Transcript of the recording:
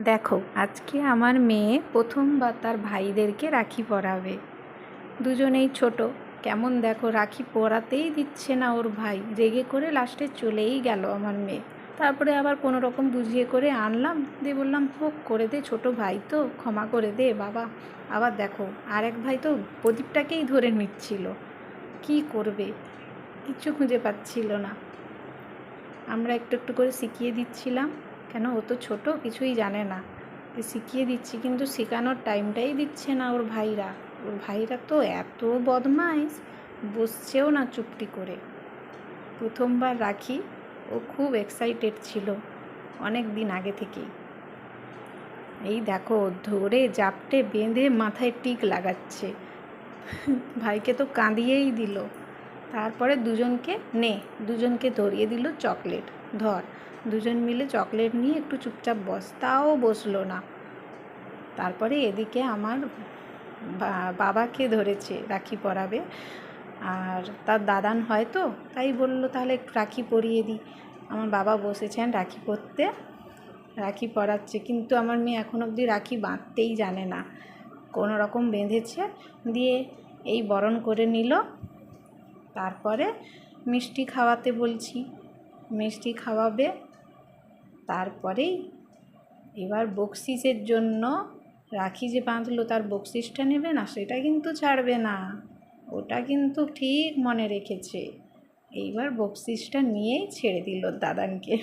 দেখো, আজকে আমার মেয়ে প্রথমবার তার ভাইদেরকে রাখি পরাবে। দুজনেই ছোট। কেমন দেখো, রাখি পরাতেই দিচ্ছে না ওর ভাই, রেগে করে লাস্টে চলেই গেল আমার মেয়ে। তারপরে আবার কোনো রকম বুঝিয়ে করে আনলাম, দিয়ে বললাম হোক করে দে, ছোট ভাই তো, ক্ষমা করে দে বাবা। আবার দেখো, আরেক ভাই তো প্রদীপটাকেই ধরে নিচ্ছিল। কি করবে, কিচ্ছু খুঁজে পাচ্ছিল না। আমরা একটু একটু করে শিখিয়ে দিচ্ছিলাম, কেন ও তো ছোটো, কিছুই জানে না। শিখিয়ে দিচ্ছি, কিন্তু শেখানোর টাইমটাই দিচ্ছে না ওর ভাইরা তো এত বদমাইশ, বসছেও না চুপটি করে। প্রথমবার রাখি, ও খুব এক্সাইটেড ছিল অনেক দিন আগে থেকেই। এই দেখো, ধরে জাপটে বেঁধে মাথায় টিক লাগাচ্ছে। ভাইকে তো কাঁদিয়েই দিল। তারপরে দুজনকে ধরিয়ে দিল চকলেট, ধর। দুজন মিলে চকলেট নিয়ে একটু চুপচাপ বস, তাও বসলো না। তারপরে এদিকে আমার বাবাকে ধরেছে রাখি পরাবে, আর তার দাদান হয় তো, তাই বলল তাহলে একটু রাখি পরিয়ে দিই। আমার বাবা বসেছেন রাখি পরতে, রাখি পরাচ্ছে, কিন্তু আমার মেয়ে এখন অবধি রাখি বাঁধতেই জানে না। কোনো রকম বেঁধেছে, দিয়ে এই বরণ করে নিল। তারপরে মিষ্টি খাওয়াতে বলছি, মিষ্টি খাওয়াবে। তারপরেই এবার বকশিসের জন্য, রাখি যে বাঁধলো তার বকশিসটা নেবে না, সেটা কিন্তু ছাড়বে না, ওটা কিন্তু ঠিক মনে রেখেছে। এইবার বকশিসটা নিয়েই ছেড়ে দিল দাদানকে।